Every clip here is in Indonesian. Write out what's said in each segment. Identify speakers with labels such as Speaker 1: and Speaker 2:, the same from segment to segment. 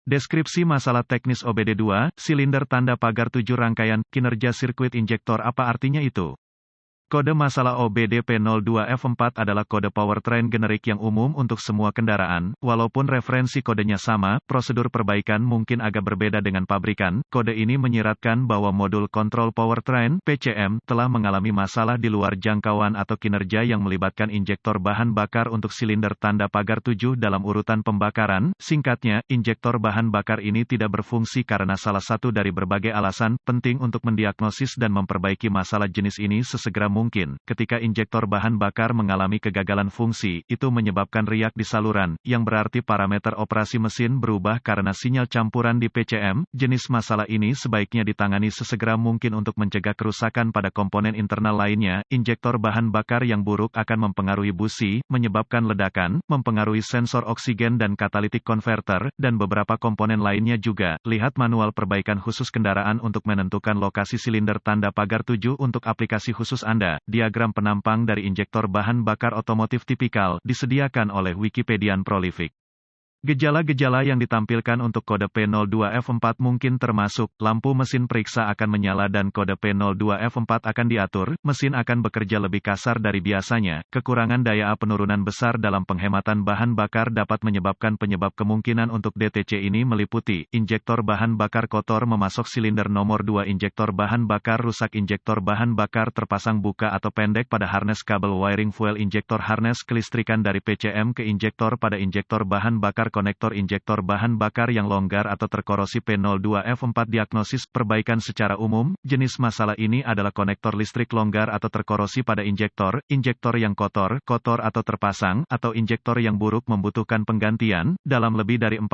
Speaker 1: Deskripsi masalah teknis OBD2, silinder tanda pagar 7 rangkaian, kinerja sirkuit injektor apa artinya itu? Kode masalah OBD-P02F4 adalah kode powertrain generik yang umum untuk semua kendaraan, walaupun referensi kodenya sama, prosedur perbaikan mungkin agak berbeda dengan pabrikan. Kode ini menyiratkan bahwa modul kontrol powertrain, PCM, telah mengalami masalah di luar jangkauan atau kinerja yang melibatkan injektor bahan bakar untuk silinder tanda pagar 7 dalam urutan pembakaran. Singkatnya, injektor bahan bakar ini tidak berfungsi karena salah satu dari berbagai alasan. Penting untuk mendiagnosis dan memperbaiki masalah jenis ini sesegera mungkin. Ketika injektor bahan bakar mengalami kegagalan fungsi, itu menyebabkan riak di saluran, yang berarti parameter operasi mesin berubah karena sinyal campuran di PCM. Jenis masalah ini sebaiknya ditangani sesegera mungkin untuk mencegah kerusakan pada komponen internal lainnya. Injektor bahan bakar yang buruk akan mempengaruhi busi, menyebabkan ledakan, mempengaruhi sensor oksigen dan catalytic converter, dan beberapa komponen lainnya juga. Lihat manual perbaikan khusus kendaraan untuk menentukan lokasi silinder tanda pagar 7 untuk aplikasi khusus Anda. Diagram penampang dari injektor bahan bakar otomotif tipikal, disediakan oleh Wikipedian Prolific. Gejala-gejala yang ditampilkan untuk kode P02F4 mungkin termasuk, lampu mesin periksa akan menyala dan kode P02F4 akan diatur, mesin akan bekerja lebih kasar dari biasanya, kekurangan daya penurunan besar dalam penghematan bahan bakar dapat menyebabkan penyebab kemungkinan untuk DTC ini meliputi, injektor bahan bakar kotor memasok silinder nomor 2 injektor bahan bakar rusak injektor bahan bakar terpasang buka atau pendek pada harness kabel wiring fuel injektor harness kelistrikan dari PCM ke injektor pada injektor bahan bakar konektor injektor bahan bakar yang longgar atau terkorosi P02F4 diagnosis perbaikan secara umum, jenis masalah ini adalah konektor listrik longgar atau terkorosi pada injektor yang kotor atau terpasang, atau injektor yang buruk membutuhkan penggantian. Dalam lebih dari 45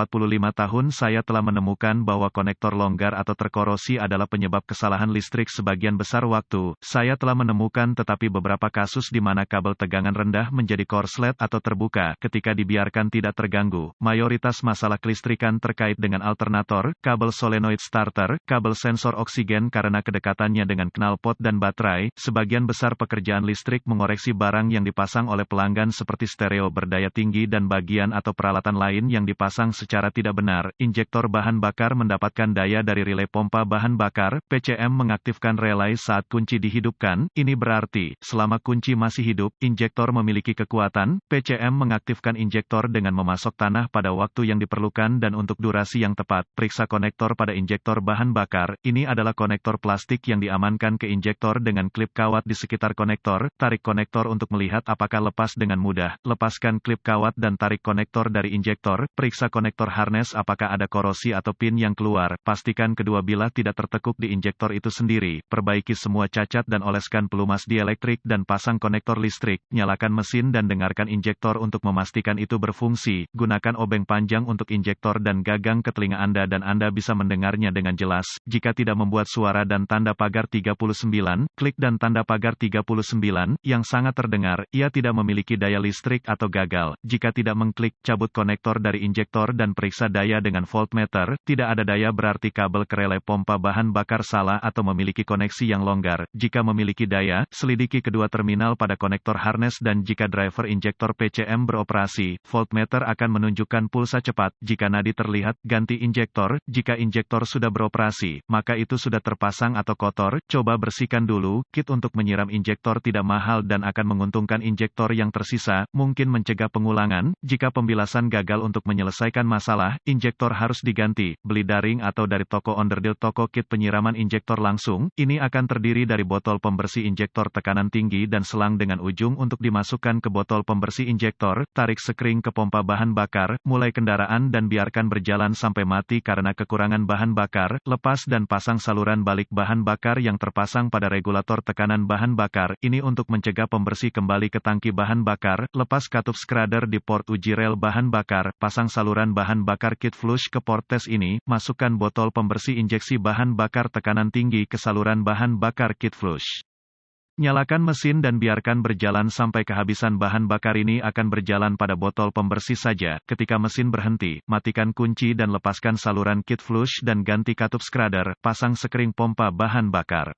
Speaker 1: tahun saya telah menemukan bahwa konektor longgar atau terkorosi adalah penyebab kesalahan listrik sebagian besar waktu. Saya telah menemukan tetapi beberapa kasus di mana kabel tegangan rendah menjadi korslet atau terbuka ketika dibiarkan tidak terganggu. Mayoritas masalah kelistrikan terkait dengan alternator, kabel solenoid starter, kabel sensor oksigen karena kedekatannya dengan knalpot dan baterai. Sebagian besar pekerjaan listrik mengoreksi barang yang dipasang oleh pelanggan seperti stereo berdaya tinggi dan bagian atau peralatan lain yang dipasang secara tidak benar. Injektor bahan bakar mendapatkan daya dari relay pompa bahan bakar, PCM mengaktifkan relay saat kunci dihidupkan. Ini berarti, selama kunci masih hidup, injektor memiliki kekuatan. PCM mengaktifkan injektor dengan memasok tanah pada waktu yang diperlukan dan untuk durasi yang tepat. Periksa konektor pada injektor bahan bakar. Ini adalah konektor plastik yang diamankan ke injektor dengan klip kawat di sekitar konektor. Tarik konektor untuk melihat apakah lepas dengan mudah. Lepaskan klip kawat dan tarik konektor dari injektor. Periksa konektor harness apakah ada korosi atau pin yang keluar. Pastikan kedua bilah tidak tertekuk di injektor itu sendiri. Perbaiki semua cacat dan oleskan pelumas dielektrik dan pasang konektor listrik. Nyalakan mesin dan dengarkan injektor untuk memastikan itu berfungsi. Gunakan obeng panjang untuk injektor dan gagang ke telinga Anda dan Anda bisa mendengarnya dengan jelas. Jika tidak membuat suara dan tanda pagar 39, klik dan tanda pagar 39, yang sangat terdengar, ia tidak memiliki daya listrik atau gagal. Jika tidak mengklik, cabut konektor dari injektor dan periksa daya dengan voltmeter. Tidak ada daya berarti kabel ke relay pompa bahan bakar salah atau memiliki koneksi yang longgar. Jika memiliki daya, selidiki kedua terminal pada konektor harness dan jika driver injektor PCM beroperasi, voltmeter akan menunjukkan pulsa cepat. Jika nadi terlihat, ganti injektor. Jika injektor sudah beroperasi, maka itu sudah terpasang atau kotor. Coba bersihkan dulu. Kit untuk menyiram injektor tidak mahal dan akan menguntungkan injektor yang tersisa, mungkin mencegah pengulangan. Jika pembilasan gagal untuk menyelesaikan masalah, injektor harus diganti. Beli daring atau dari toko onderdil toko kit penyiraman injektor langsung. Ini akan terdiri dari botol pembersih injektor tekanan tinggi dan selang dengan ujung untuk dimasukkan ke botol pembersih injektor. Tarik sekring ke pompa bahan bakar, mulai kendaraan dan biarkan berjalan sampai mati karena kekurangan bahan bakar. Lepas dan pasang saluran balik bahan bakar yang terpasang pada regulator tekanan bahan bakar. Ini untuk mencegah pembersih kembali ke tangki bahan bakar. Lepas katup skradder di port uji rel bahan bakar. Pasang saluran bahan bakar kit flush ke port tes ini. Masukkan botol pembersih injeksi bahan bakar tekanan tinggi ke saluran bahan bakar kit flush. Nyalakan mesin dan biarkan berjalan sampai kehabisan bahan bakar. Ini akan berjalan pada botol pembersih saja. Ketika mesin berhenti, matikan kunci dan lepaskan saluran kit flush dan ganti katup skradder. Pasang sekring pompa bahan bakar.